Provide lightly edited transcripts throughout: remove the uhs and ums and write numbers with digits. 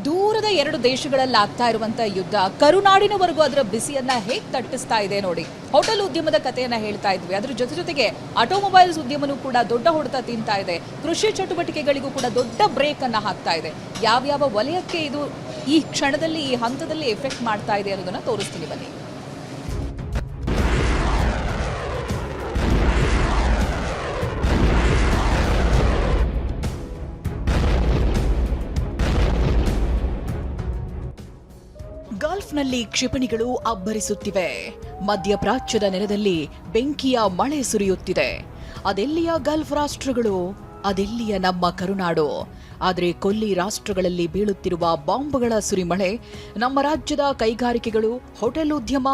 ದೂರದ ಎರಡು ದೇಶಗಳಲ್ಲಿ ಆಗ್ತಾ ಇರುವಂತಹ ಯುದ್ಧ ಕರುನಾಡಿನವರೆಗೂ ಅದರ ಬಿಸಿಯನ್ನ ಹೇಗೆ ತಟ್ಟಿಸ್ತಾ ಇದೆ ನೋಡಿ. ಹೋಟೆಲ್ ಉದ್ಯಮದ ಕಥೆಯನ್ನ ಹೇಳ್ತಾ ಇದ್ವಿ. ಅದರ ಜೊತೆಗೆ ಆಟೋಮೊಬೈಲ್ಸ್ ಉದ್ಯಮನೂ ಕೂಡ ದೊಡ್ಡ ಹೊಡೆತ ತಿಂತಾ ಇದೆ. ಕೃಷಿ ಚಟುವಟಿಕೆಗಳಿಗೂ ಕೂಡ ದೊಡ್ಡ ಬ್ರೇಕ್ ಅನ್ನ ಹಾಕ್ತಾ ಇದೆ. ಯಾವ್ಯಾವ ವಲಯಕ್ಕೆ ಇದು ಈ ಕ್ಷಣದಲ್ಲಿ ಈ ಹಂತದಲ್ಲಿ ಎಫೆಕ್ಟ್ ಮಾಡ್ತಾ ಇದೆ ಅನ್ನೋದನ್ನ ತೋರಿಸ್ತೀನಿ ಬನ್ನಿ. ಗಲ್ಫ್ನಲ್ಲಿ ಕ್ಷಿಪಣಿಗಳು ಅಬ್ಬರಿಸುತ್ತಿವೆ. ಮಧ್ಯಪ್ರಾಚ್ಯದ ನೆಲದಲ್ಲಿ ಬೆಂಕಿಯ ಮಳೆ ಸುರಿಯುತ್ತಿದೆ. ಅದೆಲ್ಲಿಯ ಗಲ್ಫ್ ರಾಷ್ಟ್ರಗಳು, ಅದೆಲ್ಲಿಯ ನಮ್ಮ ಕರುನಾಡು. ಆದರೆ ಕೊಲ್ಲಿ ರಾಷ್ಟ್ರಗಳಲ್ಲಿ ಬೀಳುತ್ತಿರುವ ಬಾಂಬ್ಗಳ ಸುರಿಮಳೆ ನಮ್ಮ ರಾಜ್ಯದ ಕೈಗಾರಿಕೆಗಳು, ಹೋಟೆಲ್ ಉದ್ಯಮ,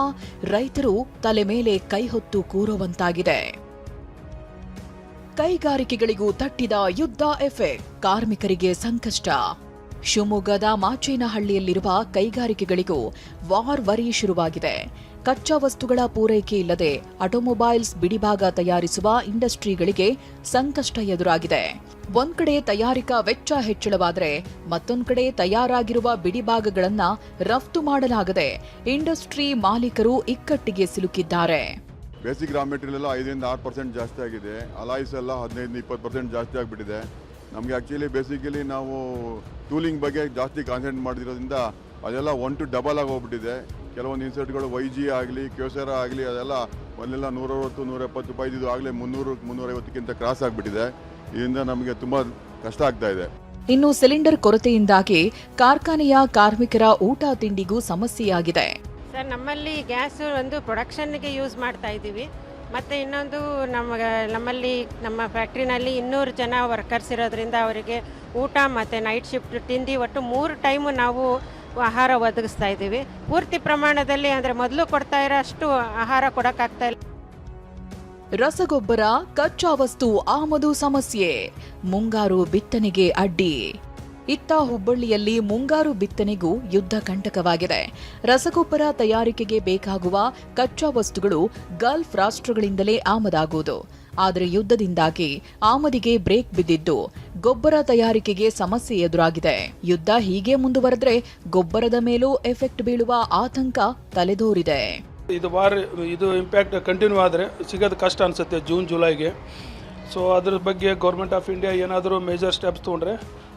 ರೈತರು ತಲೆ ಮೇಲೆ ಕೈ ಹೊತ್ತು ಕೂರುವಂತಾಗಿದೆ. ಕೈಗಾರಿಕೆಗಳಿಗೂ ತಟ್ಟಿದ ಯುದ್ಧ ಎಫೆಕ್ಟ್, ಕಾರ್ಮಿಕರಿಗೆ ಸಂಕಷ್ಟ. ಶಿವಮೊಗ್ಗದ ಮಾಚೇನಹಳ್ಳಿಯಲ್ಲಿರುವ ಕೈಗಾರಿಕೆಗಳಿಗೂ ವಾರ್ ವರಿ ಶುರುವಾಗಿದೆ. ಕಚ್ಚಾ ವಸ್ತುಗಳ ಪೂರೈಕೆ ಇಲ್ಲದೆ ಆಟೋಮೊಬೈಲ್ಸ್ ಬಿಡಿಭಾಗ ತಯಾರಿಸುವ ಇಂಡಸ್ಟ್ರಿಗಳಿಗೆ ಸಂಕಷ್ಟ ಎದುರಾಗಿದೆ. ಒಂದ್ ಕಡೆ ತಯಾರಿಕಾ ವೆಚ್ಚ ಹೆಚ್ಚಳವಾದರೆ ಮತ್ತೊಂದು ಕಡೆ ತಯಾರಾಗಿರುವ ಬಿಡಿಭಾಗಗಳನ್ನು ರಫ್ತು ಮಾಡಲಾಗದೆ ಇಂಡಸ್ಟ್ರಿ ಮಾಲೀಕರು ಇಕ್ಕಟ್ಟಿಗೆ ಸಿಲುಕಿದ್ದಾರೆ. ಬೇಸಿಕ್ ರಾ ಮೆಟೀರಿಯಲ್ ಎಲ್ಲ 5-6% ಜಾಸ್ತಿ ಆಗಿದೆ. ಅಲಾಯ್ಸ್ ಎಲ್ಲ 15-20% ಜಾಸ್ತಿ ಆಗಿಬಿಟ್ಟಿದೆ. ನಮಗೆ ಆ್ಯಕ್ಚುಲಿ ಬೇಸಿಕಲಿ ನಾವು ಟೂಲಿಂಗ್ ಬಗ್ಗೆ ಜಾಸ್ತಿ ಕಾನ್ಸಂಟ್ರೇಟ್ ಮಾಡಿರೋದ್ರಿಂದ ಅದೆಲ್ಲ 1 to ಡಬಲ್ ಆಗಿ ಹೋಗ್ಬಿಟ್ಟಿದೆ. ಕೆಲವೊಂದು ಇನ್ಸರ್ಟ್ಗಳು YG ಆಗಲಿ ಕ್ಯೋಸೆರಾ ಆಗಲಿ ಅದೆಲ್ಲ ಒಂದೆಲ್ಲ 160-170 ರೂಪಾಯಿ ಇದು ಆಗಲೇ 300-350ಕ್ಕಿಂತ ಕ್ರಾಸ್ ಆಗಿಬಿಟ್ಟಿದೆ. ಇದರಿಂದ ನಮಗೆ ತುಂಬ ಕಷ್ಟ ಆಗ್ತಾ ಇದೆ. ಇನ್ನು ಸಿಲಿಂಡರ್ ಕೊರತೆಯಿಂದಾಗಿ ಕಾರ್ಖಾನೆಯ ಕಾರ್ಮಿಕರ ಊಟ ತಿಂಡಿಗೂ ಸಮಸ್ಯೆಯಾಗಿದೆ. ಸರ್, ನಮ್ಮಲ್ಲಿ ಗ್ಯಾಸ್ ಒಂದು ಪ್ರೊಡಕ್ಷನ್ಗೆ ಯೂಸ್ ಮಾಡ್ತಾ ಇದ್ದೀವಿ. ಮತ್ತು ಇನ್ನೊಂದು ನಮ್ಮಲ್ಲಿ ನಮ್ಮ ಫ್ಯಾಕ್ಟ್ರಿನಲ್ಲಿ 200 ಜನ ವರ್ಕರ್ಸ್ ಇರೋದ್ರಿಂದ ಅವರಿಗೆ ಊಟ ಮತ್ತು ನೈಟ್ ಶಿಫ್ಟ್ ತಿಂಡಿ ಒಟ್ಟು 3 ಟೈಮು ನಾವು ಆಹಾರ ಒದಗಿಸ್ತಾ ಇದ್ದೀವಿ. ಪೂರ್ತಿ ಪ್ರಮಾಣದಲ್ಲಿ ಅಂದರೆ ಮೊದಲು ಕೊಡ್ತಾ ಇರೋ ಅಷ್ಟು ಆಹಾರ ಕೊಡೋಕ್ಕಾಗ್ತಾ ಇಲ್ಲ. ರಸಗೊಬ್ಬರ, ಕಚ್ಚಾ ವಸ್ತು ಆಮದು ಸಮಸ್ಯೆ, ಮುಂಗಾರು ಬಿತ್ತನೆಗೆ ಅಡ್ಡಿ. ಇತ್ತ ಹುಬ್ಬಳ್ಳಿಯಲ್ಲಿ ಮುಂಗಾರು ಬಿತ್ತನೆಗೂ ಯುದ್ಧ ಕಂಟಕವಾಗಿದೆ. ರಸಗೊಬ್ಬರ ತಯಾರಿಕೆಗೆ ಬೇಕಾಗುವ ಕಚ್ಚಾ ವಸ್ತುಗಳು ಗಲ್ಫ್ ರಾಷ್ಟ್ರಗಳಿಂದಲೇ ಆಮದಾಗುವುದು. ಆದರೆ ಯುದ್ಧದಿಂದಾಗಿ ಆಮದಿಗೆ ಬ್ರೇಕ್ ಬಿದ್ದಿದ್ದು ಗೊಬ್ಬರ ತಯಾರಿಕೆಗೆ ಸಮಸ್ಯೆ ಎದುರಾಗಿದೆ. ಯುದ್ಧ ಹೀಗೆ ಮುಂದುವರೆದ್ರೆ ಗೊಬ್ಬರದ ಮೇಲೂ ಎಫೆಕ್ಟ್ ಬೀಳುವ ಆತಂಕ ತಲೆದೋರಿದೆ. ಇದು ಇಂಪ್ಯಾಕ್ಟ್ ಕಂಟಿನ್ಯೂ ಆದರೆ ಸಿಗೋದು ಕಷ್ಟ ಅನಿಸುತ್ತೆ ಜೂನ್ ಜುಲೈಗೆ. ಸೊ ಅದ್ರ ಬಗ್ಗೆ ಗೌರ್ಮೆಂಟ್ ಆಫ್ ಇಂಡಿಯಾ ಏನಾದರೂ ಮೇಜರ್ ಸ್ಟೆಪ್ಸ್ ತೊಗೊಂಡ್ರೆ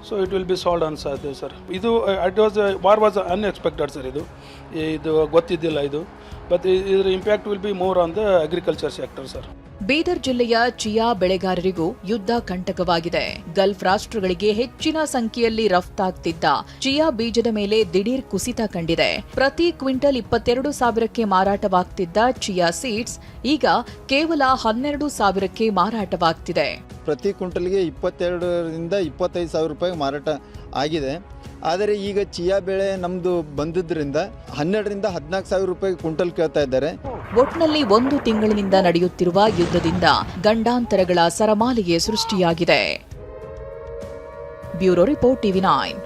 so it will be solve ಅನ್ಸುತ್ತೆ ಸರ್. ಇದು ವಾರ್ ವಾಸ್ ಅನ್ಎಕ್ಸ್ಪೆಕ್ಟೆಡ್ ಸರ್. ಇದು ಗೊತ್ತಿದ್ದಿಲ್ಲ ಇದು. ಬಟ್ ಇದರ impact will be more on the agriculture sector sir. Bidar ಜಿಲ್ಲೆಯ ಚಿಯಾ ಬೆಳೆಗಾರರಿಗೂ ಯುದ್ಧ ಕಂಟಕವಾಗಿದೆ. ಗಲ್ಫ್ ರಾಷ್ಟ್ರಗಳಿಗೆ ಹೆಚ್ಚಿನ ಸಂಖ್ಯೆಯಲ್ಲಿ ರಫ್ತಾಗ್ತಿದ್ದ ಚಿಯಾ ಬೀಜದ ಮೇಲೆ ದಿಢೀರ್ ಕುಸಿತ ಕಂಡಿದೆ. ಪ್ರತಿ ಕ್ವಿಂಟಲ್ 22,000ಕ್ಕೆ ಮಾರಾಟವಾಗ್ತಿದ್ದ ಚಿಯಾ ಸೀಡ್ಸ್ ಈಗ ಕೇವಲ 12,000ಕ್ಕೆ ಮಾರಾಟವಾಗ್ತಿದೆ. ಪ್ರತಿ ಕ್ವಿಂಟಲ್ಗೆ 22,000ರಿಂದ 25,000 ರೂಪಾಯಿ ಮಾರಾಟ ಆಗಿದೆ. ಆದರೆ ಈಗ ಚಿಯಾ ಬೆಳೆ ನಮ್ದು ಬಂದಿದ್ದರಿಂದ 12,000ರಿಂದ 14,000 ರೂಪಾಯಿ ಕ್ವಿಂಟಲ್ ಕೇಳ್ತಾ ಇದ್ದಾರೆ. ಒಟ್ನಲ್ಲಿ 1 ತಿಂಗಳಿನಿಂದ ನಡೆಯುತ್ತಿರುವ ಯುದ್ಧದಿಂದ ಗಂಡಾಂತರಗಳ ಸರಮಾಲೆಗೆ ಸೃಷ್ಟಿಯಾಗಿದೆ. Bureau report, TV9.